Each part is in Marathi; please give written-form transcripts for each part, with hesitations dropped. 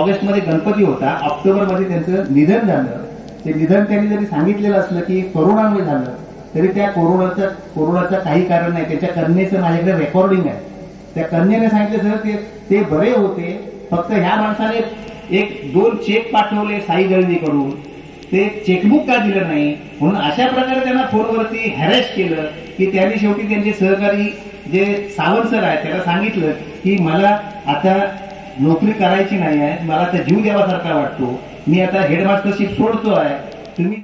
ऑगस्टमध्ये गणपती होता, ऑक्टोबरमध्ये त्यांचं निधन झालं. ते निधन त्यांनी जरी सांगितलेलं असलं की कोरोनामुळे झालं, तरी त्या कोरोनाचं काही कारण नाही. त्याच्या कन्येचं माझ्याकडे रेकॉर्डिंग आहे. त्या कन्येने सांगितलं सर ते बरे होते, फक्त ह्या माणसाने 1-2 चेक पाठवले साई गळणीकडून, ते चेकबुक का दिलं नाही. म्हणून अशा प्रकारे त्यांना फोनवरती हॅरेस केलं की त्यांनी शेवटी त्यांचे सहकारी जे सावंत सर आहेत त्याला सांगितलं की मला आता नोकरी करायची नाही आहे, मला आता जीव द्यावासारखा वाटतो, मी आता हेडमास्टरशिप सोडतो आहे. तुम्ही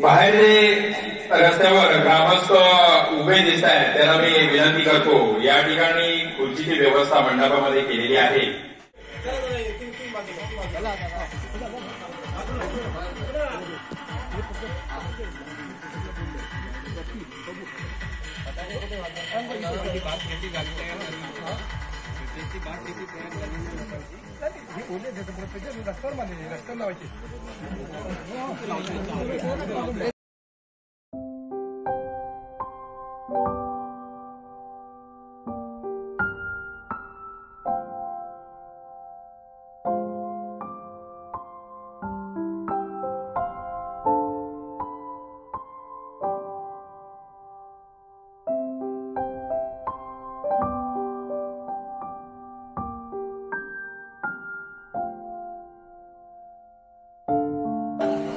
बाहेर जे रस्त्यावर ग्रामस्थ उभे दिसत आहेत त्याला मी विनंती करतो, या ठिकाणी खुर्चीची व्यवस्था मंडपामध्ये केलेली आहे.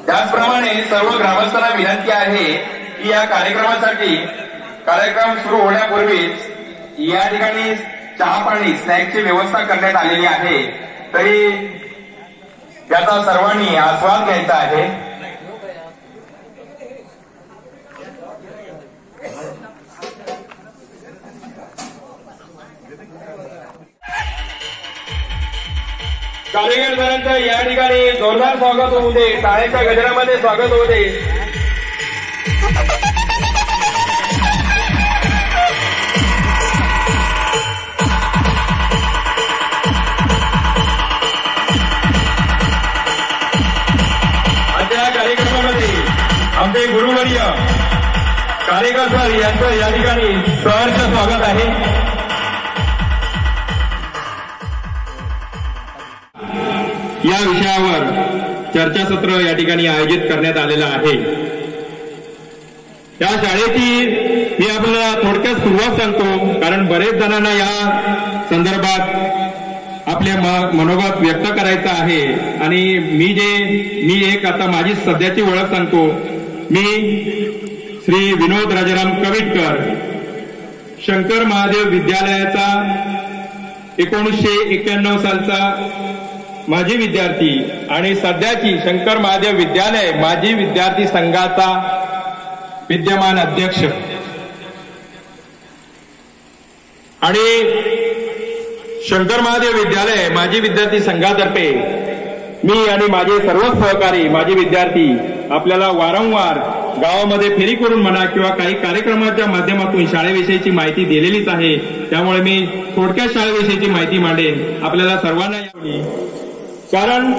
त्याचप्रमाणे सर्व ग्रामस्थांना विनंती आहे की या कार्यक्रमासाठी कार्यक्रम सुरू होण्यापूर्वीच या ठिकाणी चहा पाणी स्नॅक्सची व्यवस्था करण्यात आलेली आहे, तरी त्याचा सर्वांनी आस्वाद घ्यायचा आहे. कार्यकर्त्यांचं या ठिकाणी जोरदार स्वागत होऊ दे, टाळ्याच्या गजरामध्ये स्वागत होऊ दे. आजच्या कार्यक्रमामध्ये आमचे गुरुवर्य कारेकर सर यांचं या ठिकाणी सहर्ष स्वागत आहे. या विषयावर चर्चासत्र या ठिकाणी आयोजित करण्यात आलेलं आहे. या शाळेची मी आपल्याला थोडक्यात सुरुवात सांगतो, कारण बरेच जणांना या संदर्भात आपले मनोगत व्यक्त करायचं आहे. आणि मी एक आता माझी सध्याची ओळख सांगतो. मी श्री विनोद राजाराम कविटकर, शंकर महादेव विद्यालयाचा 1991 सालचा माजी विद्यार्थी आणि सध्याची शंकर महादेव विद्यालय माजी विद्यार्थी संघाचा विद्यमान अध्यक्ष. आणि शंकर महादेव विद्यालय माजी विद्यार्थी संघातर्फे मी आणि माझे सर्व सहकारी माजी विद्यार्थी आपल्याला वारंवार गावामध्ये फेरी करून म्हणा किंवा काही कार्यक्रमाच्या माध्यमातून शाळेविषयीची माहिती दिलेलीच आहे. त्यामुळे मी थोडक्यात शाळेविषयीची माहिती मांडेन, आपल्याला सर्वांना यावी. कारण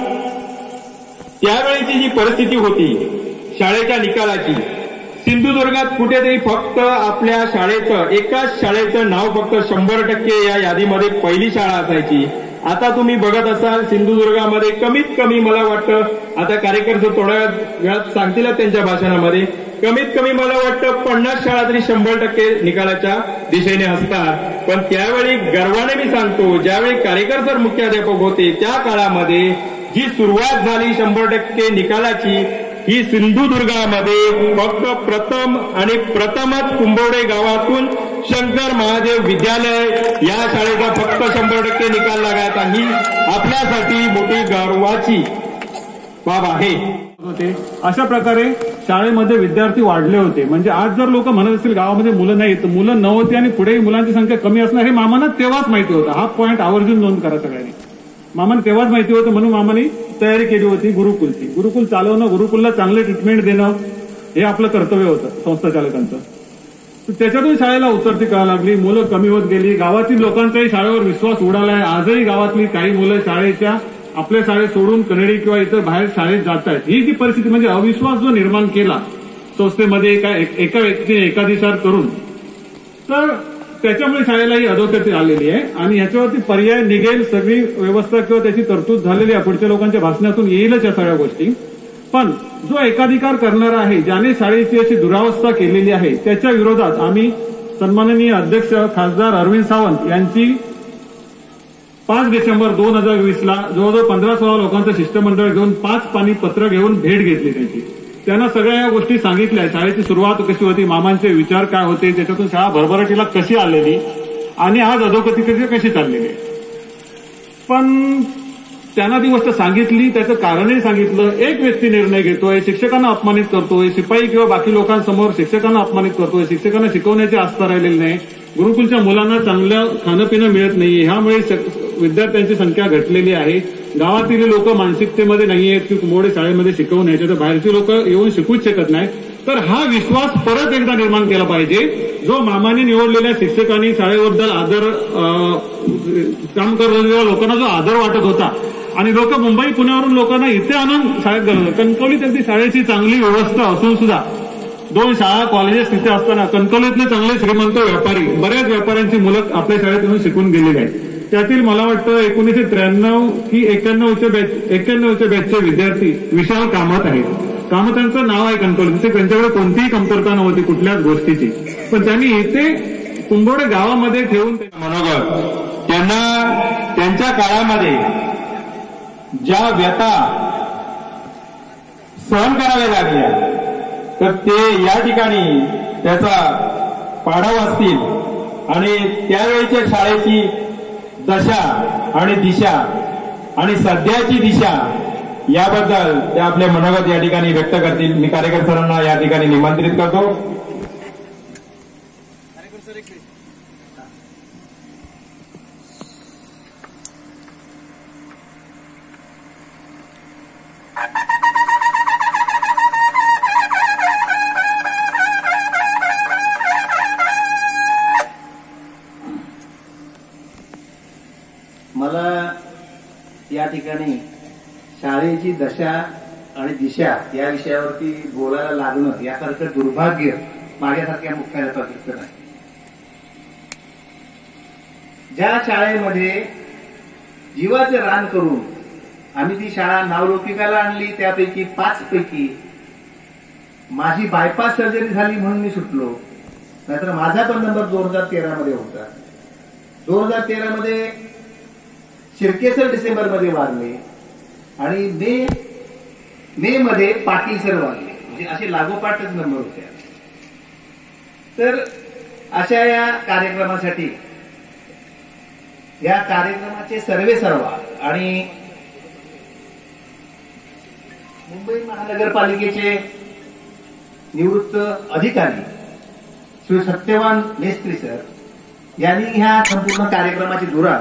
त्यावेळीची जी परिस्थिती होती शाळेच्या निकालाची, सिंधुदुर्गात कुठेतरी फक्त आपल्या शाळेचं एकाच शाळेचं नाव फक्त 100% या यादीमध्ये पहिली शाळा असायची. आता तुम्ही बघत असाल सिंधुदुर्गामध्ये कमीत कमी, मला वाटतं आता कार्यकर्ते थोड्या वेळात सांगतील त्यांच्या भाषणामध्ये, कमीत कमी मला वाटतं 50 शाळा तरी 100% निकालाच्या दिशेने असतात. पण त्यावेळी गर्वाने मी सांगतो, ज्यावेळी कारेकर सर मुख्याध्यापक होते त्या काळामध्ये जी सुरुवात झाली 100% निकालाची, ही सिंधुदुर्गामध्ये फक्त प्रथमच कुंभवडे गावातून शंकर महादेव विद्यालय या शाळेचा फक्त 100% निकाल लागायचा. ही आपल्यासाठी मोठी गर्वाची बाब आहे. अशा प्रकारे शाळेमध्ये विद्यार्थी वाढले होते. म्हणजे आज जर लोक म्हणत असतील गावामध्ये मुलं नाही, तर मुलं नव्हती आणि पुढेही मुलांची संख्या कमी असणार हे मामांना तेव्हाच माहिती होतं. हा पॉईंट आवर्जून नोंद करा सगळ्यांनी. मामांना तेव्हाच माहिती होतं, म्हणून मामांनी तयारी केली होती गुरुकुलची. गुरुकुल चालवणं, गुरुकुलला चांगले ट्रीटमेंट देणं हे आपलं कर्तव्य होतं संस्था चालकांचं. त्याच्यातून शाळेला उतरती करायला लागली, मुलं कमी होत गेली. गावातील लोकांचाही शाळेवर विश्वास उडालाय. आजही गावातली काही मुलं शाळेच्या आपल्या शाळेत सोडून कन्नडी किंवा इतर बाहेर शाळेत जात आहेत. ही जी परिस्थिती म्हणजे अविश्वास जो निर्माण केला संस्थेमध्ये एका व्यक्तीने एकाधिकार करून, तर त्याच्यामुळे शाळेला ही अधोगती आलेली आहे आणि ह्याच्यावरती पर्याय निघेल, सगळी व्यवस्था किंवा त्याची तरतूद झालेली आहे. पुढच्या लोकांच्या भाषणातून येईलच या सगळ्या गोष्टी. पण जो एकाधिकार करणारा आहे, ज्याने शाळेची अशी दुरावस्था केलेली आहे, त्याच्या विरोधात आम्ही सन्माननीय अध्यक्ष खासदार अरविंद सावंत यांची 5 डिसेंबर 2020ला जवळजवळ 15-16 लोकांचं शिष्टमंडळ घेऊन 5 पानी पत्र घेऊन भेट घेतली त्यांची. त्यांना सगळ्या या गोष्टी सांगितल्या, शाळेची सुरुवात कशी होती, मामांचे विचार काय होते, त्याच्यातून शाळा भरभराटीला कशी आलेली आणि आज अधोगती कशी चाललेली. पण त्यांना ती गोष्ट सांगितली, त्याचं कारणही सांगितलं. एक व्यक्ती निर्णय घेतोय, शिक्षकांना अपमानित करतोय, शिपाई किंवा बाकी लोकांसमोर शिक्षकांना अपमानित करतोय, शिक्षकांना शिकवण्याची आस्था राहिलेली नाही, गुरुकुलच्या मुलांना चांगलं खाणं पिणं मिळत नाहीये, ह्यामुळे विद्यार्थ्यांची संख्या घटलेली आहे. गावातील लोक मानसिकतेमध्ये नाहीयेत की कुंभवडे शाळेमध्ये शिकवू नये, तर बाहेरची लोक येऊन शिकूच शकत नाही. तर हा विश्वास परत एकदा निर्माण केला पाहिजे. जो मामाने निवडलेल्या शिक्षकांनी शाळेबद्दल आदर काम करणाऱ्या लोकांना जो आदर वाटत होता आणि लोक मुंबई पुण्यावरून लोकांना इथे आणून शाळेत घालवलं. कणकवलीत त्यांची शाळेची चांगली व्यवस्था असून सुद्धा 2 शाळा कॉलेजेस तिथे असताना कणकवलीतले चांगले श्रीमंत व्यापारी, बऱ्याच व्यापाऱ्यांची मुलं आपल्या शाळेत येऊन शिकून गेलेली आहेत. त्यातील मला वाटतं 1993 की 91च्या बॅचचे विद्यार्थी विशाल कामत आहेत. कामतांचं नाव आहे कणकवलीत, त्यांच्याकडे कोणतीही कमतरता नव्हती कुठल्याच गोष्टीची, पण त्यांनी इथे कुंभवडे गावामध्ये ठेवून मनोगत त्यांना त्यांच्या काळामध्ये ज्या व्यथा सहन कराव्या लागल्या, तर ते या ठिकाणी त्याचा पाढा वाचतील आणि त्यावेळेच्या शाळेची दशा आणि दिशा आणि सध्याची दिशा याबद्दल ते आपले मनोगत या ठिकाणी व्यक्त करतील. मी कार्यकर सरांना या ठिकाणी निमंत्रित करतो. मला या ठिकाणी शाळेची दशा आणि दिशा या विषयावरती बोलायला लागणं यासारखं दुर्भाग्य माझ्यासारख्या मुख्याध्यापकाचं नाही. ज्या शाळेमध्ये जीवाचं रान करून आम्ही ती शाळा नावलौकिकाला आणली, त्यापैकी 5 पैकी माझी बायपास सर्जरी झाली म्हणून मी सुटलो, नाहीतर माझा पण नंबर 2013 मध्ये होता. 2013 मध्ये शिर्के सर डिसेंबरमध्ये वारले आणि मे मध्ये पाटील सर वारले, म्हणजे असे लागोपाठच नंबर होते. तर अशा या कार्यक्रमासाठी या कार्यक्रमाचे सर्वेसर्वा आणि मुंबई महानगरपालिकेचे निवृत्त अधिकारी श्री सत्यवान मेस्त्री सर यांनी ह्या संपूर्ण कार्यक्रमाची धुरा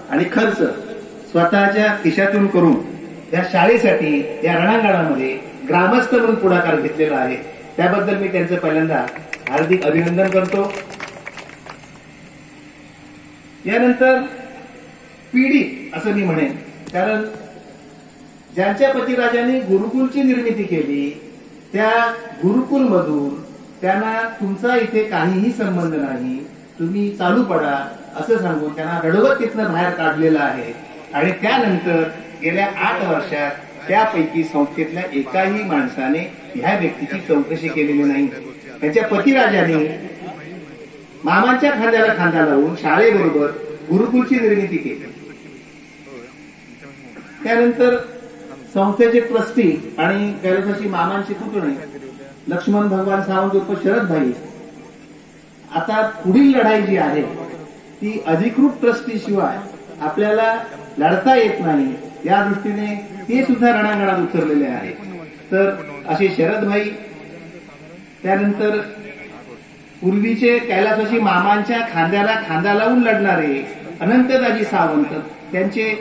आणि खर्च स्वतःच्या खिशातून करून या शाळेसाठी या रणांगणामध्ये ग्रामस्थ म्हणून पुढाकार घेतलेला आहे. त्याबद्दल मी त्यांचं पहिल्यांदा हार्दिक अभिनंदन करतो. यानंतर पिढी असं मी म्हणेन, कारण ज्यांच्या पतिराजांनी गुरुकुलची निर्मिती केली त्या गुरुकुलमधून त्यांना तुमचा इथे काहीही संबंध नाही, तुम्ही चालू पडा असं सांगून त्यांना रडवत तिथनं बाहेर काढलेलं आहे. आणि त्यानंतर गेल्या 8 वर्षात त्यापैकी संस्थेतल्या एकाही माणसाने ह्या व्यक्तीची चौकशी केलेली नाही. त्यांच्या पतिराजाने मामांच्या खांद्याला खांदा लावून शाळेबरोबर गुरुकुलची निर्मिती केली. त्यानंतर संस्थेचे ट्रस्टी आणि कैलासाची मामांची पुतणे लक्ष्मण भगवान सावंत उर्फ शरद भाई, आता पुढील लढाई जी आहे ती अधिकृत ट्रस्टी शिवाय आपल्याला लढता येत नाही, या दृष्टीने ते सुद्धा रणांगणात उतरलेले आहेत. तर असे शरद भाई, त्यानंतर पूर्वीचे कैलासाची मामांच्या खांद्याला खांदा लावून लढणारे अनंतदाजी सावंत, त्यांचे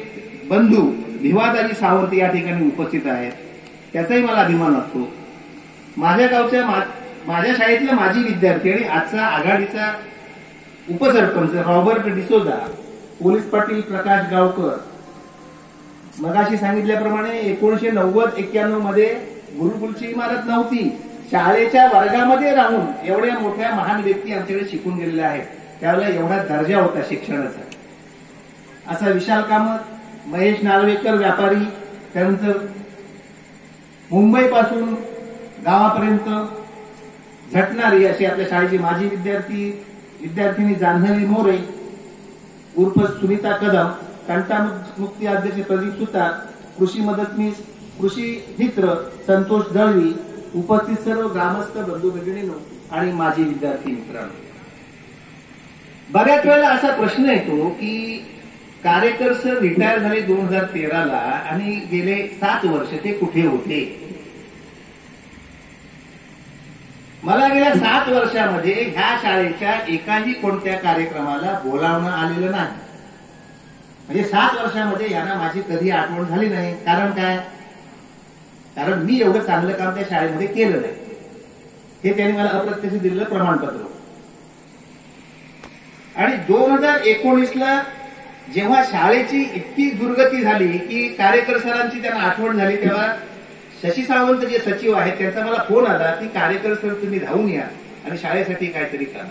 बंधू भिवादाजी सावंत या ठिकाणी उपस्थित आहेत. त्याचाही मला अभिमान वाटतो. माझ्या गावच्या माझ्या शाळेतला माजी विद्यार्थी आणि आजचा आघाडीचा उपसरपंच रॉबर्ट डिसोजा, पोलीस पाटील प्रकाश गावकर, मगाशी सांगितल्याप्रमाणे 1990-91 मध्ये गुरुकुलची इमारत नव्हती, शाळेच्या वर्गामध्ये राहून एवढ्या मोठ्या महान व्यक्ती आमच्याकडे शिकून गेलेल्या आहेत. त्यावेळेला एवढा दर्जा होता शिक्षणाचा. असा विशाल कामत, महेश नार्वेकर व्यापारी, त्यानंतर मुंबईपासून गावापर्यंत झटणारी अशी आपल्या शाळेची माजी विद्यार्थिनी जान्हवी मोरे उर्फ सुनीता कदम, कंटामुक्ती अध्यक्ष प्रदीप सुतार, कृषी मदतनीस, कृषी मित्र संतोष दळवी, उपस्थित सर्व ग्रामस्थ बंधू भगिनींनो आणि माजी विद्यार्थी मित्रांनो. बऱ्याच वेळेला असा प्रश्न येतो की कारेकर सर रिटायर झाले 2013ला आणि गेले 7 वर्ष ते कुठे होते. मला गेल्या 7 वर्षामध्ये ह्या शाळेच्या एकाही कोणत्या कार्यक्रमाला बोलावणं आलेलं नाही. म्हणजे 7 वर्षामध्ये यांना माझी कधी आठवण झाली नाही. कारण काय? कारण मी एवढं चांगलं काम त्या शाळेमध्ये केलं नाही. हे त्यांनी मला अप्रत्यक्ष दिलेलं प्रमाणपत्र. आणि 2019ला जेव्हा शाळेची इतकी दुर्गती झाली की कारेकर सरांची त्यांना आठवण झाली, तेव्हा शशी सावंत जे सचिव आहेत त्यांचा मला फोन आला की कारेकर सर तुम्ही धावून या आणि शाळेसाठी काहीतरी करा.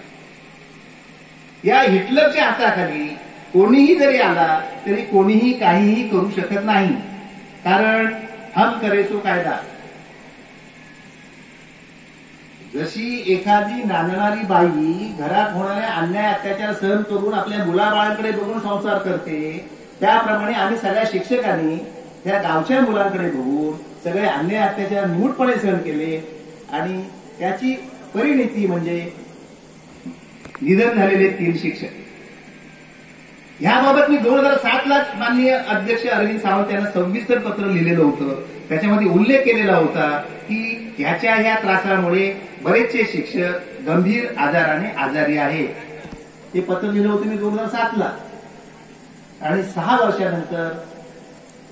या हिटलरच्या हाताखाली कोणीही जरी आला तरी कोणीही काहीही करू शकत नाही. कारण हम करे सो कायदा. जशी एखादी नांदणारी बाई घरात होणाऱ्या अन्याय अत्याचार सहन करून आपल्या मुलाबाळांकडे बघून संसार करते, त्याप्रमाणे आम्ही सगळ्या शिक्षकांनी त्या गावच्या मुलांकडे बघून सगळे अन्याय अत्याचार निमूटपणे सहन केले आणि त्याची परिणिती म्हणजे निधन झालेले 3 शिक्षक. याबाबत मी 2007लाच माननीय अध्यक्ष अरविंद सावंत यांना सविस्तर पत्र लिहिलेलं होतं. त्याच्यामध्ये उल्लेख केलेला होता की ह्या त्रासामुळे बरेचसे शिक्षक गंभीर आजाराने आजारी आहेत. हे पत्र लिहिलं होतं मी 2007ला. आणि 6 वर्षानंतर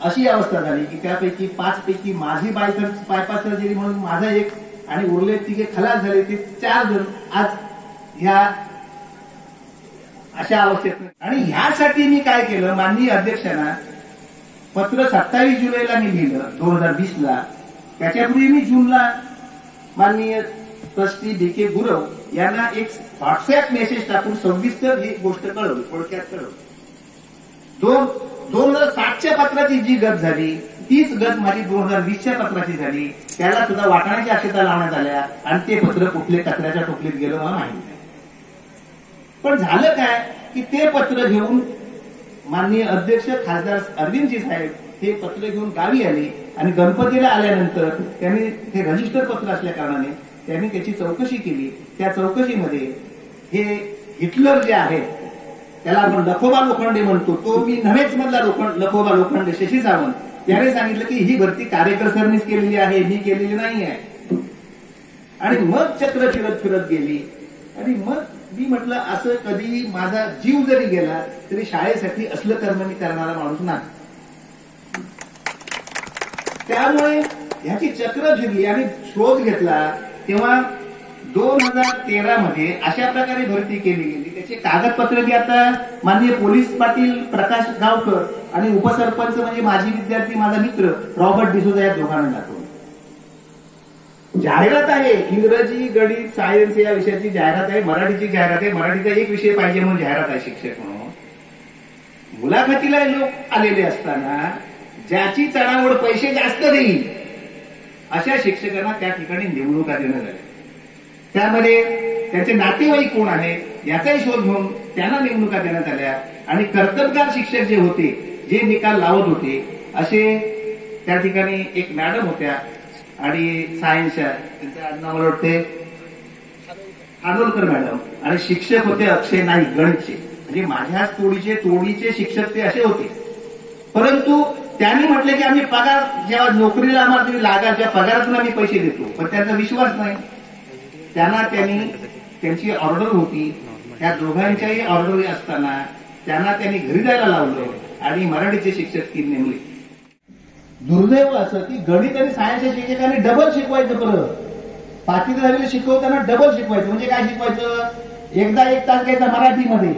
अशी अवस्था झाली की त्यापैकी 5 पैकी माझी बायपास सर्जरी म्हणून माझा एक आणि उरले 3 खलास झाले. ते 4 जण आज ह्या अशा अवस्थेत. आणि ह्यासाठी मी काय केलं, माननीय अध्यक्षांना पत्र 27 जुलैला मी लिहिलं 2020ला. त्याच्यापूर्वी मी जूनला माननीय ट्रस्टी डी.के. गुरव यांना एक व्हॉट्सअप मेसेज टाकून सविस्तर ही गोष्ट कळवली, थोडक्यात कळवली. 2007च्या पत्राची जी गत झाली तीच गत माझी 2020च्या पत्राची झाली. त्याला सुद्धा वाटाण्याची अक्षता लावण्यात आल्या आणि ते पत्र कुठले कचऱ्याच्या टोपलीत गेलं मला माहिती नाही. पण झालं काय की ते पत्र घेऊन माननीय अध्यक्ष खासदार अरविंदजी साहेब हे पत्र घेऊन गावी आले आणि गणपतीला आल्यानंतर त्यांनी ते रजिस्टर पत्र असल्या कारणाने त्यांनी त्याची चौकशी केली. त्या चौकशीमध्ये हे हिटलर जे आहे त्याला आपण लखोबा लोखंडे म्हणतो, तो मी नव्हेच मधला लखोबा लोखंडे शशी सावंत, त्याने सांगितलं की ही भरती कारेकर सरनीच केलेली आहे, मी केलेली नाही आहे. आणि मग चक्र फिरत फिरत गेली. आणि मग मी म्हटलं असं कधी माझा जीव जरी गेला तरी शाळेसाठी असलं कर्म मी करणारा माणूस नाही. त्यामुळे ह्याची चक्र फिरली आणि शोध घेतला. तेव्हा 2013मध्ये अशा प्रकारे भरती केली गेली. त्याचे कागदपत्र बी आता माननीय पोलीस पाटील प्रकाश गावकर आणि उपसरपंच म्हणजे माझी विद्यार्थी माझा मित्र रॉबर्ट डिसोजा या दोघांना दाखवले. जाहिरात आहे, इंग्रजी गणित सायन्स या विषयाची जाहिरात आहे, मराठीची जाहिरात आहे. मराठीचा एक विषय पाहिजे म्हणून जाहिरात आहे शिक्षक म्हणून. मुलाखतीला लोक आलेले असताना ज्याची चढाओढ पैसे जास्त देईल अशा शिक्षकांना त्या ठिकाणी निवडणुका देण्यात आल्या. त्यामध्ये त्यांचे नातेवाईक कोण आहेत याचाही शोध घेऊन त्यांना निवडणुका देण्यात आल्या. आणि कर्तबगार शिक्षक जे होते, जे निकाल लावत होते, असे त्या ठिकाणी एक मॅडम होत्या आणि सायन्सच्या त्यांचं नाव मला वाटते खानोलकर मॅडम, आणि शिक्षक होते अक्षय नाईक गणितचे. म्हणजे माझ्याच तोडीचे शिक्षक ते असे होते. परंतु त्यांनी म्हटले की आम्ही पगार जेव्हा नोकरीला आम्हाला तुम्ही लागाल त्या पगारातून आम्ही पैसे देतो. पण त्यांचा विश्वास नाही. त्यांची ऑर्डर होती. त्या दोघांच्याही ऑर्डर असताना त्यांनी घरी जायला लावलं आणि मराठीचे शिक्षक 3 नेमले. दुर्दैव असं की गणित आणि सायन्सच्या शिक्षकांनी डबल शिकवायचं. परत 5वी 10वीला शिकवताना डबल शिकवायचं. म्हणजे काय शिकवायचं, एकदा 1 तास घ्यायचा मराठीमध्ये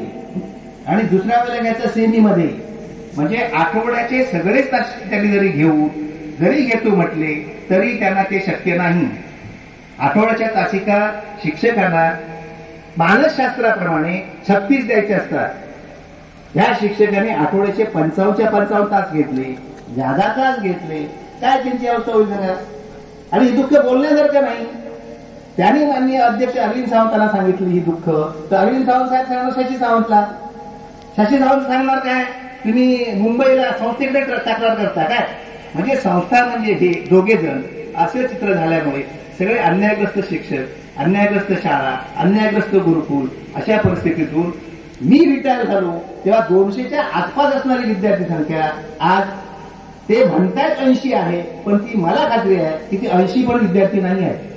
आणि दुसऱ्या वेळेला घ्यायचा सेमीमध्ये. म्हणजे आठवड्याचे सगळेच तास त्यांनी जरी घेतो म्हटले तरी त्यांना ते शक्य नाही. आठवड्याच्या तासिका शिक्षकांना मानसशास्त्राप्रमाणे 36 द्यायचे असतात. ह्या शिक्षकांनी आठवड्याचे 55 तास घेतले, जादा तास घेतले. काय त्यांची अवस्था होईल सांगा. आणि ही दुःख बोलण्यासारखं नाही. त्यांनी माननीय अध्यक्ष अरविंद सावंतांना सांगितली ही दुःख, तर अरविंद सावंत साहेब सांगणार शशी सावंतला. शशी सावंत सांगणार काय, तुम्ही मुंबईला संस्थेकडे तक्रार करता काय. म्हणजे संस्था म्हणजे हे दोघे जण असे चित्र झाल्यामुळे सगळे अन्यायग्रस्त शिक्षक, अन्यायग्रस्त शाळा, अन्यायग्रस्त गुरुकुल, अशा परिस्थितीतून मी रिटायर झालो तेव्हा 200च्या आसपास असणारी विद्यार्थी संख्या आज ते म्हणतात 80 आहे, पण ती मला खात्री आहे की ती 80 पण विद्यार्थी नाही आहेत.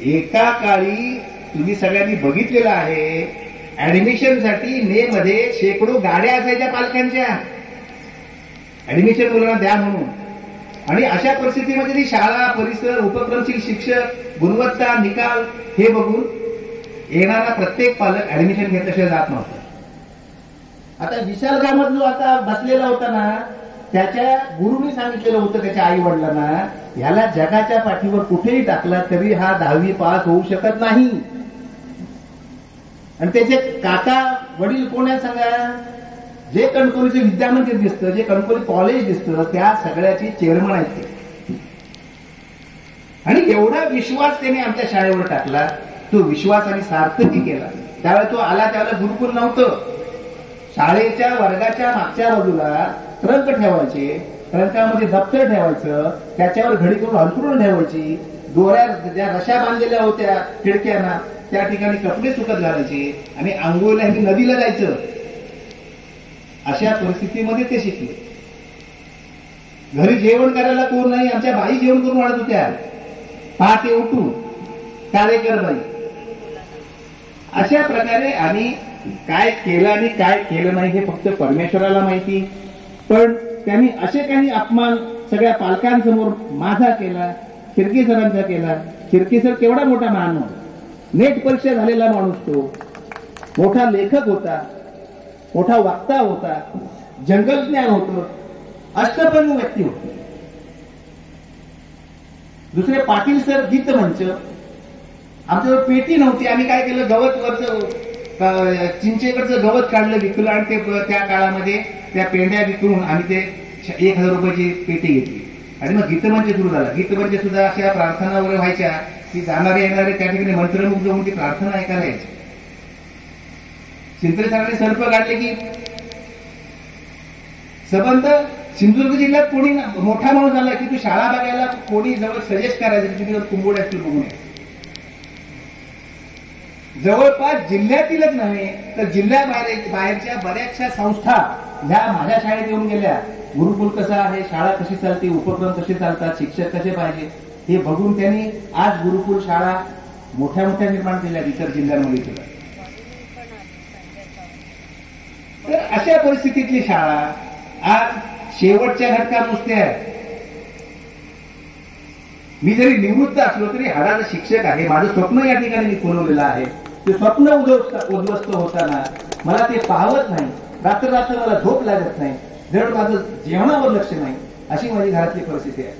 एका काळी तुम्ही सगळ्यांनी बघितलेलं आहे, ऍडमिशनसाठी मे मध्ये शेकडो गाड्या असायच्या पालकांच्या, ऍडमिशन मुलांना द्या म्हणून. आणि अशा परिस्थितीमध्ये ती शाळा, परिसर, उपक्रमशील शिक्षक, गुणवत्ता, निकाल हे बघून येणारा प्रत्येक पालक ऍडमिशन घेतल्याशिवाय जात नव्हता. आता विशाल कामत जो आता बसलेला होता ना, त्याच्या गुरुनी सांगितलेलं होतं त्याच्या आई वडिलांना, ह्याला जगाच्या पाठीवर कुठेही टाकला तरी हा 10वी पास होऊ शकत नाही. आणि त्याचे काका वडील कोण आहे सांगा. जे कणकवलीचे विद्यामंदिर दिसतं, जे कणकवली कॉलेज दिसतं, त्या सगळ्याची चेअरमन आहेत ते. आणि एवढा विश्वास त्याने आमच्या शाळेवर टाकला, तो विश्वास आणि सार्थकी केला. त्यावेळेला तो आला त्यावेळेला गुरुकुल नव्हतं. शाळेच्या वर्गाच्या मागच्या बाजूला ट्रंक ठेवायचे, ट्रंकामध्ये दप्तर ठेवायचं, त्याच्यावर घडी करून अंथरुण ठेवायची, दोऱ्या ज्या रशा बांधलेल्या होत्या खिडक्यांना त्या ठिकाणी कपडे सुकत घालायचे आणि आंघोळीला नदीला जायचं. अशा परिस्थितीमध्ये ते शिकले. घरी जेवण करायला कोण नाही, आमच्या बाई जेवण करून वाढत होत्या पहाटे उठून, कार्यकर बाई. अशा प्रकारे आम्ही काय केलं आणि काय केलं नाही हे फक्त परमेश्वराला माहिती. पण त्यांनी असे काही अपमान सगळ्या पालकांसमोर माझा केला, खिरकी सरांचा केला. खिरकी सर केवढा मोठा माणूस, नेट परीक्षा झालेला माणूस, तो मोठा लेखक होता, मोठा वक्ता होता, जंगल ज्ञान होतं, अष्टपैलू व्यक्ती होती. दुसरे पाटील सर गीत मंच. आमच्यावर पेटी नव्हती, आम्ही काय केलं, गवत वरचं चिंचेकडचं गवत काढलं, विकलं आणि ते त्या काळामध्ये त्या पेंड्या विकून आम्ही ते 1000 रुपयाची पेटी घेतली. आणि मग गीतमंच सुरू झाला. गीतमंच सुद्धा अशा प्रार्थना वगैरे व्हायच्या की जाणारे येणारे त्या ठिकाणी मंत्रमुग्ध होऊन ती प्रार्थना ऐकायला यायची. चिंचरे सरांनी सर्प काढले की संबंध सिंधुदुर्ग जिल्ह्यात कोणी मोठा माणूस आला की तू शाळा बघायला कोणी जवळ सजेस्ट करायचं की तिथे कुंभोड असतील बघून. जवळपास जिल्ह्यातीलच नव्हे तर जिल्ह्याबाहेरच्या बऱ्याचशा संस्था ह्या माझ्या शाळेत येऊन गेल्या. गुरुकुल कसं आहे, शाळा कशी चालते, उपक्रम कसे चालतात, शिक्षक कसे पाहिजे हे बघून त्यांनी आज गुरुकुल शाळा मोठ्या मोठ्या निर्माण केल्या इतर जिल्ह्यांमध्ये केल्या. तर अशा परिस्थितीतली शाळा आज शेवटच्या घटका नुसत्या आहेत. मी जरी निवृत्त असलो तरी हाडाचा शिक्षक आहे. माझं स्वप्न या ठिकाणी मी खुलवलेलं आहे. ते स्वप्न उद्ध्वस्त होताना मला ते पाहत नाही. रात्र मला झोप लागत नाही. जर माझं जेवणावर लक्ष नाही, अशी माझी घरातली परिस्थिती आहे.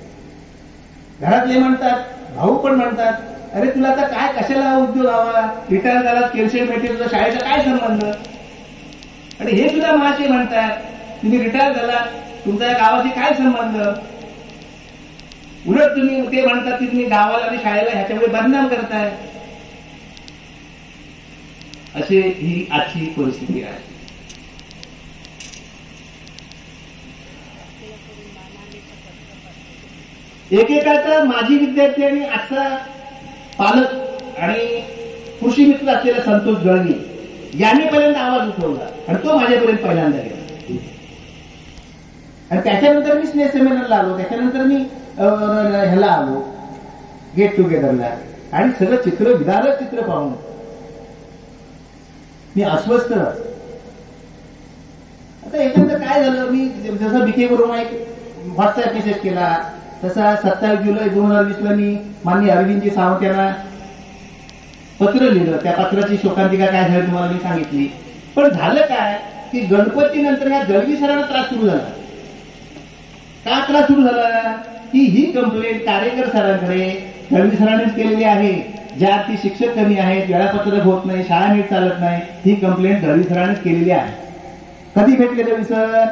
घरातले म्हणतात, भाऊ पण म्हणतात, अरे तुला आता काय कशाला उद्योग हवा, रिटायर झाला, कॅल्शियम भेटेल, तुझा शाळेचा काय संबंध. आणि हे सुद्धा महाशय म्हणतात, तुम्ही रिटायर झाला, तुमच्या गावाशी काय संबंध. उलट तुम्ही ते म्हणतात की तुम्ही गावाला आणि शाळेला ह्याच्यामुळे बदनाम करताय. अशी ही आजची परिस्थिती आहे. एकेकाचा माजी विद्यार्थी आणि आजचा पालक आणि कृषी मित्र असलेला संतोष गळणी यांनी पहिल्यांदा आवाज उठवला आणि तो माझ्यापर्यंत पहिल्यांदा गेला. आणि त्याच्यानंतर मी स्नेह सेमिनारला आलो, त्याच्यानंतर मी ह्याला आलो गेट टुगेदरला. आणि सगळं चित्र, विदारक चित्र पाहून मी अस्वस्थ. आता याच्यानंतर काय झालं, मी जसं बीके बरोबर एक व्हॉट्सअप मेसेज केला, तसा 27 जुलै 2020 मी माननीय अरविंदजी सावंत यांना पत्र लिहिलं. त्या पत्राची शोकांतिका काय झाली तुम्हाला मी सांगितली. पण झालं काय की गणपती नंतर ह्या दळवी सरांना त्रास सुरू झाला. का त्रास सुरू झाला, की ही कंप्लेंट कारेकर सरांकडे दळवी सरांनीच केलेली आहे. ज्या ती शिक्षक कमी आहेत, वेळापत्रक होत नाही, शाळा नीट चालत नाही, ही कंप्लेंट दळवी सरांनीच केलेली आहे. कधी भेटले दळवी सर?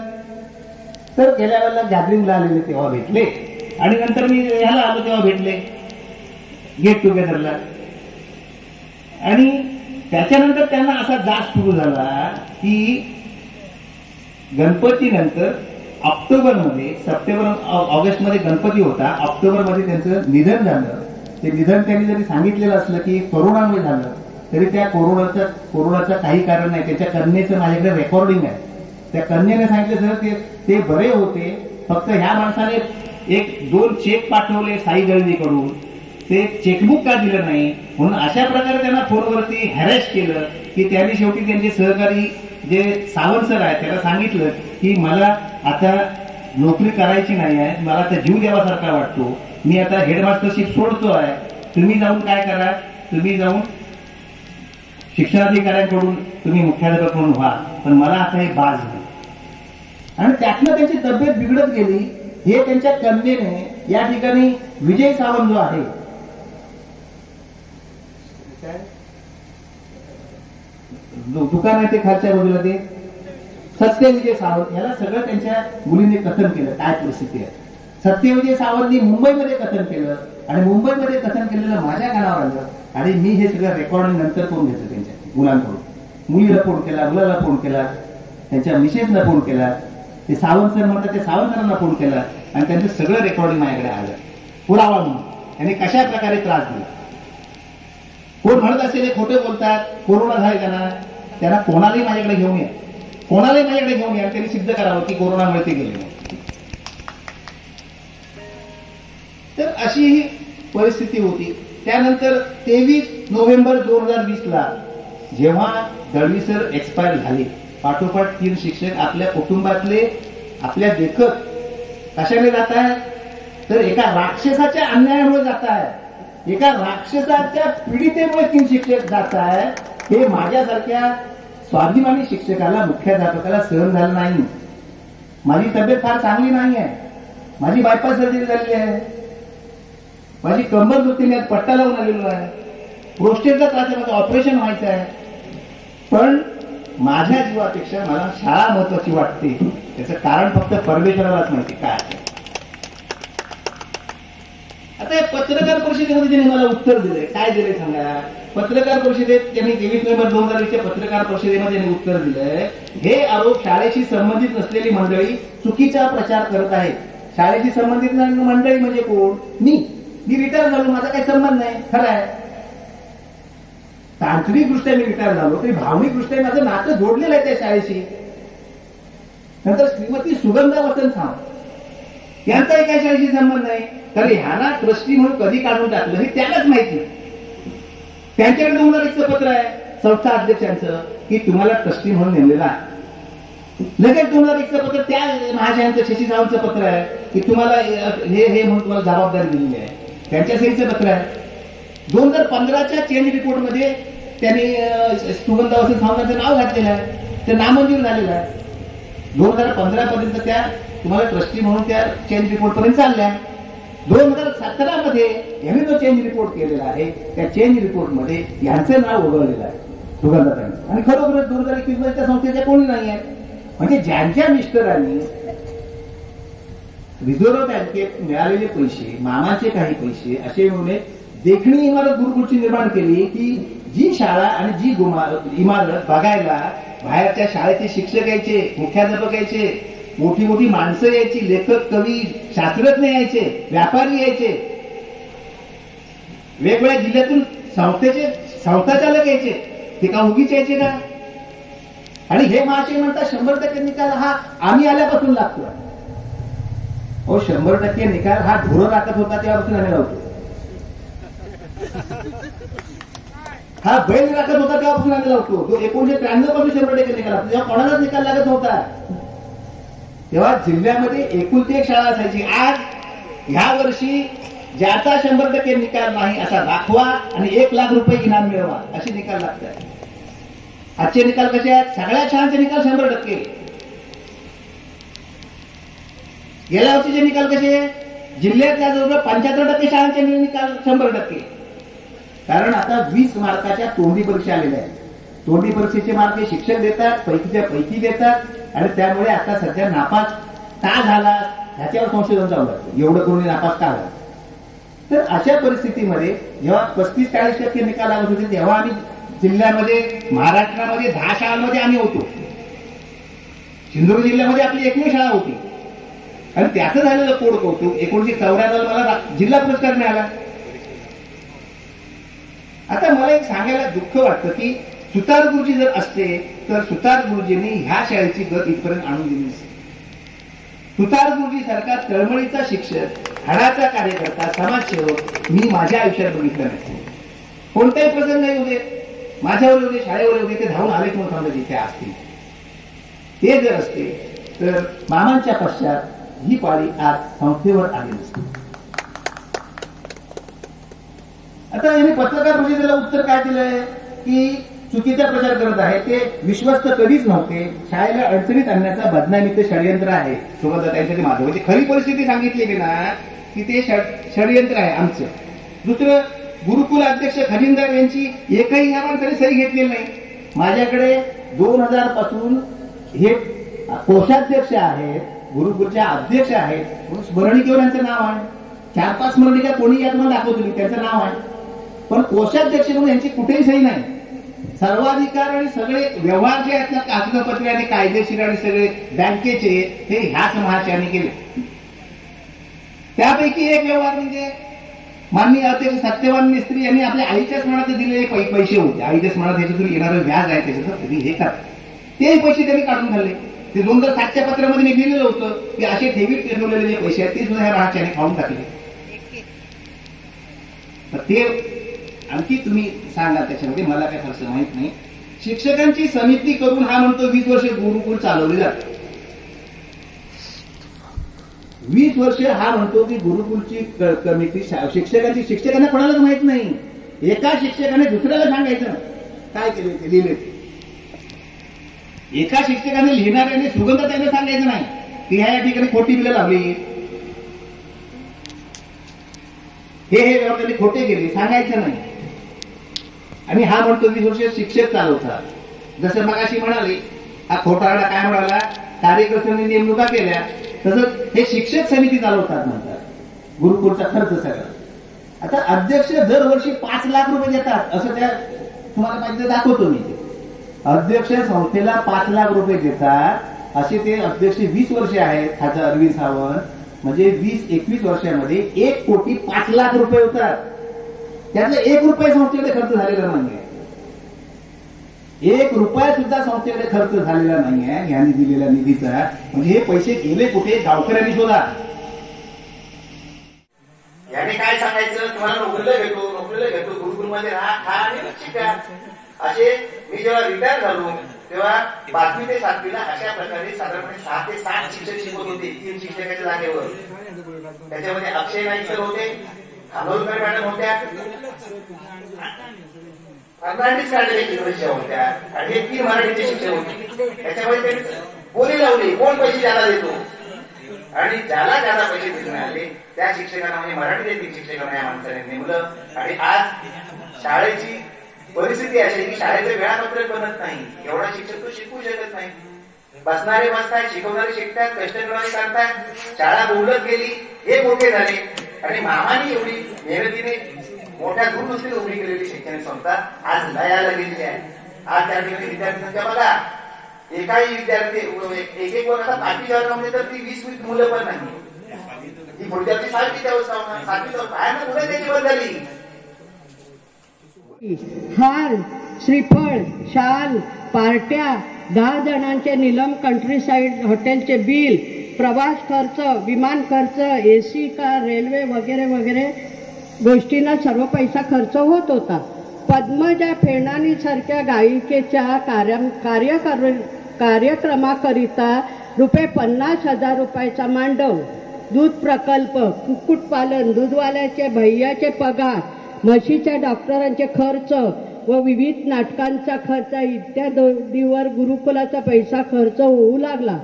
तर गेल्या वेळेला गॅदरिंगला आलेले तेव्हा भेटले आणि नंतर मी ह्याला आलो तेव्हा भेटले गेट टुगेदरला. आणि त्याच्यानंतर त्यांना असा जाच सुरू झाला की गणपती नंतर ऑक्टोबरमध्ये, सप्टेंबर ऑगस्टमध्ये गणपती होता, ऑक्टोबरमध्ये त्यांचं निधन झालं. ते निधन त्यांनी जरी सांगितलेलं असलं की कोरोनामुळे झालं तरी त्या कोरोनाचं काही कारण नाही. त्याच्या कन्येचं माझ्याकडे रेकॉर्डिंग आहे. त्या कन्येने सांगितलं सर ते बरे होते, फक्त ह्या माणसाने 1-2 चेक पाठवले साई दळवीकडून, ते चेकबुक का दिलं नाही. म्हणून अशा प्रकारे त्यांना फोनवरती हॅरेस केलं की त्यांनी शेवटी त्यांचे सहकारी जे सावंत सर आहेत त्याला सांगितलं की मला आता नोकरी करायची नाही आहे, मला आता जीव द्यावासारखा वाटतो, मी आता हेडमास्टरशिप सोडतो आहे, तुम्ही जाऊन काय करा, तुम्ही जाऊन शिक्षणाधिकाऱ्यांकडून तुम्ही मुख्याध्यापक म्हणून व्हा, पण मला आता हे बाज झालं. आणि त्यातनं त्यांची तब्येत बिघडत गेली. हे त्यांच्या कन्येने या ठिकाणी विजय सावंत जो आहे, दुकान आहे ते खालच्या बाजूला, ते सत्य विजय सावंत, याला सगळं त्यांच्या मुलीने कथन केलं काय परिस्थिती आहे. सत्य विजय सावंतनी मुंबईमध्ये कथन केलं आणि मुंबईमध्ये कथन केलेलं माझ्या कानावर आलं आणि मी हे सगळं रेकॉर्डिंग नंतर करून घेतलं त्यांच्या मुलांकडून. मुलीला फोन केला, मुलाला फोन केला, त्यांच्या मिसेसला फोन केला, ते सावंत सर म्हणतात ते सावंत सरांना फोन केला आणि त्यांचं सगळं रेकॉर्डिंग माझ्याकडे आलं पुरावा म्हणून. त्यांनी कशा प्रकारे त्रास दिला. कोण म्हणत असेल हे खोटे बोलतात, कोरोना झाले त्यांना कोणालाही माझ्याकडे घेऊन या, कोणालाही माझ्याकडे घेऊन या, त्यांनी सिद्ध करावं की कोरोनामुळे ते गेले. तर अशी ही परिस्थिती होती. त्यानंतर 23 नोव्हेंबर 2020ला जेव्हा दळवी सर एक्सपायर झाले, पाठोपाठ 3 शिक्षक आपल्या कुटुंबातले आपल्या देखत कशाने जात आहेत, तर एका राक्षसाच्या अन्यायामुळे जात आहेत, एका राक्षसाच्या पीडितेमुळे 3 शिक्षक जात आहेत. हे माझ्यासारख्या स्वाभिमानी शिक्षकाला, मुख्याध्यापकाला सहन झालं नाही. माझी तब्येत फार चांगली नाही आहे, माझी बायपास सर्जरी झालेली आहे, माझी कंबर दुखते, मी आज पट्टा लावून आलेलो आहे, प्रोस्टेटचा त्रास आहे, माझं ऑपरेशन व्हायचं आहे. पण माझ्या जीवापेक्षा मला शाळा महत्वाची वाटते. त्याचं कारण फक्त परमेश्वरालाच माहिती काय. आता या पत्रकार परिषदेमध्ये त्यांनी मला उत्तर दिले, काय दिले सांगा. पत्रकार परिषदेत त्यांनी 23 नोव्हेंबर 2020च्या पत्रकार परिषदेमध्ये त्यांनी उत्तर दिलंय, हे आरोप शाळेशी संबंधित नसलेली मंडळी चुकीचा प्रचार करत आहेत. शाळेशी संबंधित मंडळी म्हणजे कोण? मी रिटायर झालो, माझा काही संबंध नाही. खरं आहे, तांत्रिकदृष्ट्या मी रिटायर झालो तरी भावनिकदृष्ट्या माझं नातं जोडलेलं आहे त्या शाळेशी. नंतर श्रीमती सुगंधा वसंत सावंत यांचाही काही शाळेशी संबंध नाही. तर ह्यांना ट्रस्टी म्हणून कधी काढून टाकलं हे त्यालाच माहिती. त्यांच्याकडे 2001चं पत्र आहे संस्था अध्यक्षांचं की तुम्हाला ट्रस्टी म्हणून नेमलेला आहे. लगेच 2001चं पत्र त्या महाशयांचं शशी सावंतचं पत्र आहे की तुम्हाला हे म्हणून तुम्हाला जबाबदारी दिलेली आहे. त्यांच्या सहीचं पत्र आहे. 2015च्या चेंज रिपोर्टमध्ये त्यांनी सुगंधा वसंत सावंतांचं नाव घातलेलं आहे, ते नामंजूर झालेलं आहे. 2015 पर्यंत त्या तुम्हाला ट्रस्टी म्हणून त्या चेंज रिपोर्ट पर्यंत चालल्या. 2017 यांनी जो चेंज रिपोर्ट केलेला आहे त्या चेंज रिपोर्टमध्ये यांचं नाव वगळलेलं आहे सुगंधाताईंचं. आणि खरोखरच 2021 त्या संस्थेच्या कोणी नाही आहे. म्हणजे ज्यांच्या मिस्टरांनी रिझर्व्ह बँकेत मिळालेले पैसे, मामाचे काही पैसे असे मिळून देखणी इमारत गुरुकुलची निर्माण केली की जी शाळा आणि जी इमारत बघायला बाहेरच्या शाळेचे शिक्षक यायचे, मुख्याध्यापक यायचे, मोठी मोठी माणसं यायची, लेखक, कवी, शास्त्रज्ञ यायचे, व्यापारी यायचे, वेगवेगळ्या जिल्ह्यातून संस्थाचालक यायचे. ते का उगीच यायचे का? आणि हे महाशय म्हणतात 100% निकाल हा आम्ही आल्यापासून लागतो. हो, 100% निकाल हा ढोरं राखत होता तेव्हापासून आम्ही लावतो. हा बैल राखत होता तेव्हापासून आम्ही लावतो. तो 1993 पासून 100% निकाल, तेव्हा कोणालाच निकाल लागत नव्हता. तेव्हा जिल्ह्यामध्ये एकुलती एक शाळा असायची. आज ह्या वर्षी ज्याचा 100% निकाल नाही असा दाखवा आणि 1 लाख रुपये इनाम मिळवा असे निकाल लागतात. आजचे निकाल कसे आहेत? सगळ्या शाळांचे निकाल 100%. गेल्या वर्षीचे निकाल कसे? जिल्ह्यातल्या जवळजवळ 75% शाळांचे निकाल 100%. कारण आता 20 मार्काच्या तोंडी परीक्षा आलेल्या आहेत. तोंडी परीक्षेचे मार्क हे शिक्षक देतात, पैकीच्या पैकी देतात आणि त्यामुळे आता सध्या नापास का झाला ह्याच्यावर संशोधन चालू आहे. एवढं करून नापास का झाला. तर अशा परिस्थितीमध्ये जेव्हा 35-40% निकाल लागत होते तेव्हा आम्ही जिल्ह्यामध्ये महाराष्ट्रामध्ये 10 शाळांमध्ये आम्ही होतो. सिंधुदुर्ग जिल्ह्यामध्ये आपली एकमेव शाळा होती आणि त्याचं झालेलं कोड कौतुक 1994 मला जिल्हा पुरस्कार मिळाला. आता मला एक सांगायला दुःख वाटतं की सुतार गुरुजी जर असते तर सुतार गुरुजींनी ह्या शाळेची गत इथपर्यंत आणून दिली नसते. सुतार गुरुजी सारखा तळमळीचा शिक्षक, हाडाचा कार्यकर्ता, समाजसेवक मी माझ्या आयुष्यात बघितलं नाही. कोणताही प्रसंग येऊ दे, माझ्यावर येऊ दे, शाळेवर येऊ दे, ते धावून आले म्हणून समजा जिथे असतील. ते जर असते तर मामांच्या पश्चात ही पाळी आज संस्थेवर आली नसते. आता यांनी पत्रकार परिषदेला उत्तर काय दिलंय की चुकीचा प्रचार करत आहे. ते विश्वस्त कधीच नव्हते. शाळेला अडचणीत आणण्याचा बदनामीचं षडयंत्र आहे. सुगंधाताईंसाठी माझं म्हणजे खरी परिस्थिती सांगितली ना की ते षडयंत्र आहे आमचं. दुसरं, गुरुकुल अध्यक्ष खजिनदार यांची एकही ह्या माणसाने सही घेतलेली नाही. माझ्याकडे 2000 पासून हे कोषाध्यक्ष आहेत, गुरुकुलच्या अध्यक्ष आहेत, स्मरणिकेवर यांचं नाव आहे. 4-5 स्मरणिका कोणी या तुम्हाला दाखवतो मी, त्यांचं नाव आहे. पण कोषाध्यक्ष म्हणून यांची कुठेही सही नाही. सर्वाधिकार आणि सगळे व्यवहार जे आहेत ना कागदपत्रे आणि कायदेशीर आणि सगळे बँकेचे हे ह्याच महाशयाने केले. त्यापैकी एक व्यवहार म्हणजे माननीय अध्यक्ष सत्यवान मिस्त्री यांनी आपल्या आईच्या स्मरणात दिलेले पैसे होते. आईच्या स्मरणात ह्याच्यातून येणारं व्याज आहे त्याच्यातून तुम्ही हे करा. ते पैसे त्यांनी काढून खाल्ले. ते 2007च्या पत्रामध्ये मी लिहिलेलं होतं की असे ठेवीत ठेवलेले जे पैसे आहेत ते सुद्धा ह्या महाशयाने खाऊन टाकले. ते आणखी तुम्ही सांगा त्याच्यामध्ये, मला काय फारसं माहित नाही. शिक्षकांची समिती करून हा म्हणतो 20 वर्ष गुरुकुल चालवले जाते. 20 वर्ष हा म्हणतो की गुरुकुलची कमिटी शिक्षकांची, शिक्षकांना कोणालाच माहित नाही. एका शिक्षकाने दुसऱ्याला सांगायचं काय केले ते लिहिले. एका शिक्षकाने लिहिणाऱ्याने सुगंधाताईंना सांगायचं नाही की ह्या ठिकाणी खोटी बिलं लावली, हे व्यवहार त्यांनी खोटे केले, सांगायचं नाही. आणि हा म्हणतो 20 वर्ष शिक्षक चालवतात. जसं मगाशी म्हणाले हा खोटारडा काय म्हणाला, कार्यकर्त्यांनी नेमणुका केल्या, तसंच हे शिक्षक समिती चालवतात म्हणतात गुरुकुलचा खर्च सगळा. आता अध्यक्ष दरवर्षी 5 लाख रुपये देतात असं त्या तुम्हाला पाहिजे दाखवतो मी. अध्यक्ष संस्थेला 5 लाख रुपये देतात असे ते अध्यक्ष 20 वर्षे आहेत. खासदार अरविंद सावंत म्हणजे 20-21 वर्षामध्ये 1,05,00,000 रुपये होतात. त्यातले 1 रुपये संस्थेकडे खर्च झालेला नाहीये. 1 रुपया सुद्धा संस्थेकडे खर्च झालेला नाहीये यांनी दिलेल्या निधीचा. म्हणजे हे पैसे गेले कुठे, गावकऱ्यांनी शोधा. याने काय सांगायचं, तुम्हाला नोकरीला घेतो गुरुकुलमध्ये राहा, खा आणि शिका. असे मी जेव्हा रिटायर झालो तेव्हा 5वी ते 7वीला अशा प्रकारे साधारणपणे 6 ते 7 शिक्षक शिकवत होते 3 शिक्षकाच्या जागेवर. त्याच्यामध्ये अक्षय नाईक सर होते, खानोलकर मॅडम होत्या, फर्नांडिस काढलेल्या होत्या आणि 3 मराठीचे शिक्षक होते. त्याच्यामध्ये त्यांनी बोली लावली कोण पैसे ज्यादा देतो आणि ज्याला ज्यादा पैसे दिले आले त्या शिक्षकांना म्हणजे मराठी देतील शिक्षकांना या माणसाने नेमलं. आणि आज शाळेची परिस्थिती अशी की शाळेचं वेळापत्रक बनत नाही. एवढा शिक्षक तो शिकवू शकत नाही. बसणारे बसतात, शिकवणारे शिकतात, कष्ट करणारे करतात. शाळा बोलत गेली, हे मोठे झाले आणि मामानी एवढी मेहनतीने मोठ्या दूरदृष्टीने उभी केलेली शैक्षणिक संस्था आज लयाला गेलेली आहे. आज त्या ठिकाणी विद्यार्थी संख्या बघा, एकाही विद्यार्थी एक वर्षाचा 5वी वर्गामध्ये तर ती 20 मुलं पण नाही. ही पुढच्याची 7वीची अवस्था होणार. 7वीची अवस्था आहे ना, पुढे त्याची बदलली. हार, श्रीफळ, शाल, पार्ट्या, 10 जणांचे नीलम कंट्रीसाइड हॉटेलचे बिल, प्रवास खर्च, विमान खर्च, एसी कार, रेल्वे वगैरे वगैरे गोष्टींना सर्व पैसा खर्च होत होता. पद्मजा फेणानी सारख्या गायिकेच्या कार्यक्रमाकरिता ₹50,000 रुपयाचा मांडव, दूध प्रकल्प, कुक्कुटपालन, दूधवाल्याचे भैयाचे पगार, म्हशीच्या डॉक्टरांचे खर्च व विविध नाटकांचा खर्च इत्यादीवर गुरुकुलाचा पैसा खर्च होऊ लागला.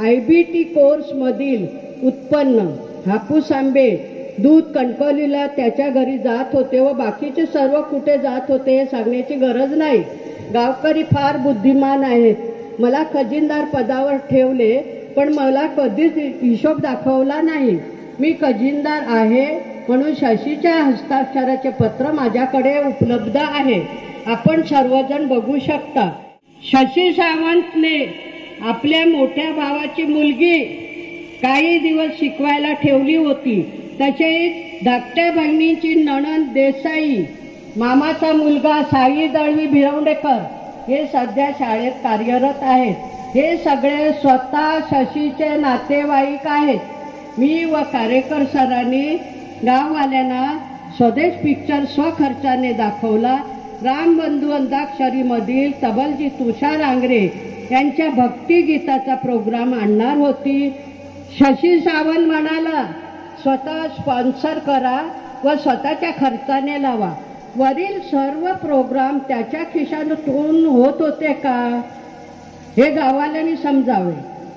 IBT कोर्स मधील उत्पन्न हापूस आंबे दूध कणकवलीला त्याच्या घरी जात होते व बाकीचे सर्व कुठे जात होते हे सांगण्याची गरज नाही. गावकरी फार बुद्धिमान आहेत. मला खजिनदार पदावर ठेवले पण मला कधीच हिशोब दाखवला नाही. मी खजिनदार आहे म्हणून शशीच्या हस्ताक्षराचे पत्र माझ्याकडे उपलब्ध आहे. आपण सर्वजण बघू शकता. शशी सावंतने आपल्या मोठ्या भावाची मुलगी काही दिवस शिकवायला ठेवली होती. तसेच धाकट्या बहिणीची नणंद देसाई, मामाचा मुलगा साई दळवी भिरवडेकर हे सध्या शाळेत कार्यरत आहेत. हे सगळे स्वतः शशीचे नातेवाईक आहेत. मी व कारेकर सरांनी गाववाल्यांना स्वदेश पिक्चर स्वखर्चाने दाखवला. रामबंधू अंताक्षरीमधील तबलजी तुषार आंग्रे यांच्या भक्तिगीताचा प्रोग्राम आणणार होती. शशी सावंत म्हणाला, स्वतः स्पॉन्सर करा व स्वतःच्या खर्चाने लावा. वरील सर्व प्रोग्राम त्याच्या खिशातून होत होते का हे गाववाल्यांनी समजावे.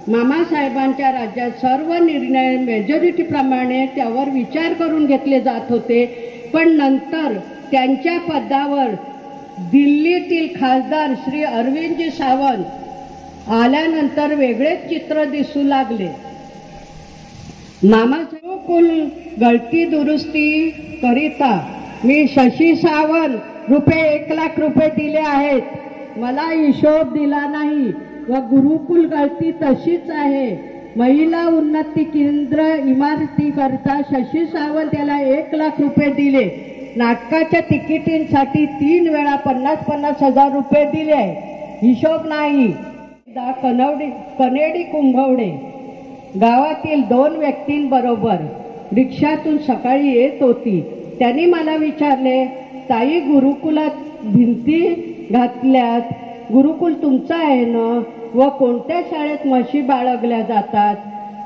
मामासाहेबांच्या राज्यात सर्व निर्णय मेजॉरिटीप्रमाणे त्यावर विचार करून घेतले जात होते. पण नंतर त्यांच्या पदावर दिल्लीतील खासदार श्री अरविंदजी सावंत आल्यानंतर वेगळेच चित्र दिसू लागले. मामासाहेब गळती दुरुस्ती करिता मी शशी सावंत ₹1 लाख दिले आहेत. मला हिशोब दिला नाही व गुरुकुल गळती तशीच आहे. महिला उन्नती केंद्र इमारती करता शशी सावंत याला ₹1 लाख दिले. नाटकाच्या तिकिटींसाठी 3 वेळा 50,000 ₹50,000 दिले. हिशोब नाही. कनेडी कुंभवडे गावातील 2 व्यक्तींबरोबर रिक्षातून सकाळी येत होती. त्यांनी मला विचारले, ताई गुरुकुलात भिंती घातल्यात, गुरुकुल तुमचा आहे ना व कोणत्या शाळेत म्हशी बाळगल्या जातात?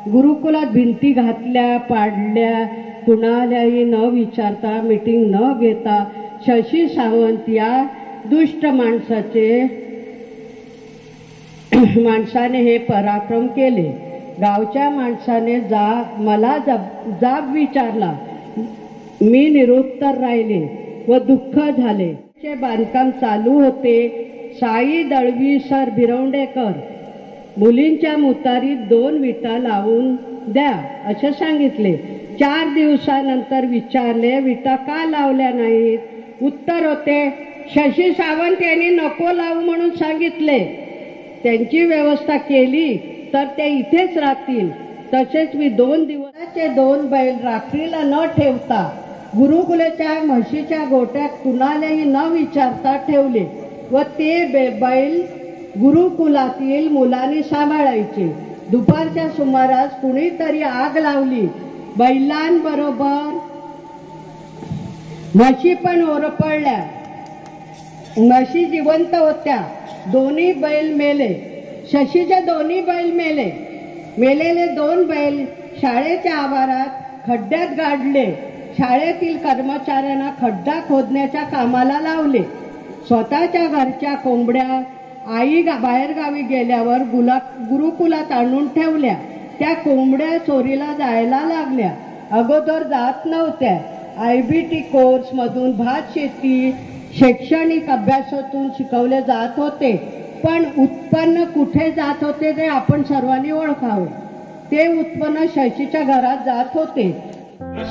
गुरुकुलात भिंती घातल्या पाडल्या कुणालाही न विचारता मीटिंग न घेता शशी सावंत या दुष्ट माणसाने हे पराक्रम केले. गावच्या माणसाने मला जाब विचारला. मी निरुत्तर राहिले व दुःख झाले. बांधकाम चालू होते. साई दळवी सर भिरवडेकर मुलींच्या मुतारीत 2 विटा लावून द्या असे सांगितले. 4 दिवसानंतर विचारले, विटा का लावल्या नाहीत? उत्तर होते, शशी सावंत यांनी नको लावू म्हणून सांगितले. त्यांची व्यवस्था केली तर ते इथेच राहतील. तसेच मी 2 दिवसाचे 2 बैल रात्रीला न ठेवता गुरुकुलाच्या म्हशीच्या गोट्यात कुणालाही न विचारता ठेवले व ते बैल गुरुकुलातील मुलांनी सांभाळायचे. दुपारच्या सुमारास कुणीतरी आग लावली. बैलांबरोबर म्हशी पण ओरपडल्या. म्हशी जिवंत होत्या. 2 बैल मेले. शशीचे 2 बैल मेले. मेलेले 2 बैल शाळेच्या आवारात खड्ड्यात गाडले. शाळेतील कर्मचाऱ्यांना खड्डा खोदण्याच्या कामाला लावले. स्वतःच्या घरच्या कोंबड्या आई बाहेरगावी गेल्यावर गुरुकुलात आणून ठेवल्या. त्या कोंबड्या चोरीला जायला लागल्या. अगोदर जात नव्हत्या. IBT कोर्स मधून भात शेती शैक्षणिक अभ्यासातून शिकवले जात होते. पण उत्पन्न कुठे जात होते ते आपण सर्वांनी ओळखावे. ते उत्पन्न शशीच्या घरात जात होते.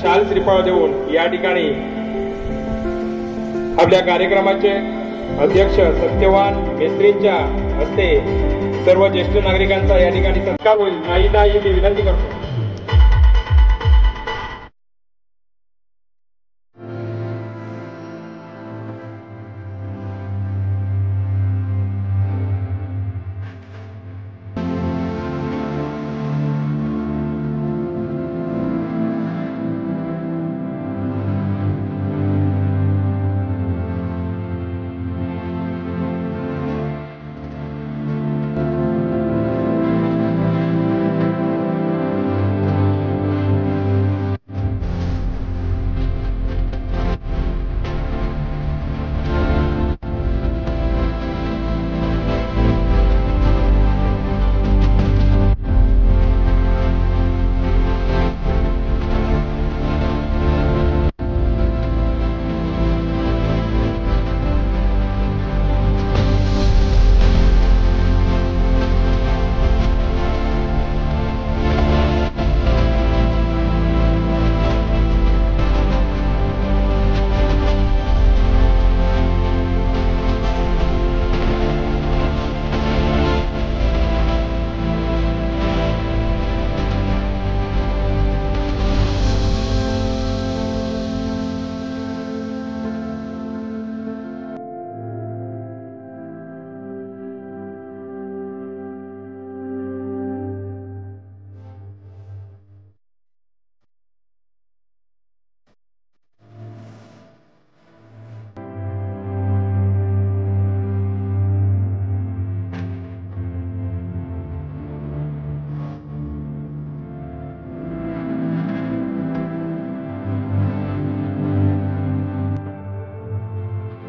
शाल श्रीफळ देऊन या ठिकाणी आपल्या कार्यक्रमाचे अध्यक्ष सत्यवान मेस्त्रींच्या हस्ते सर्व ज्येष्ठ नागरिकांचा या ठिकाणी सत्कार होईल. मी विनंती करतो.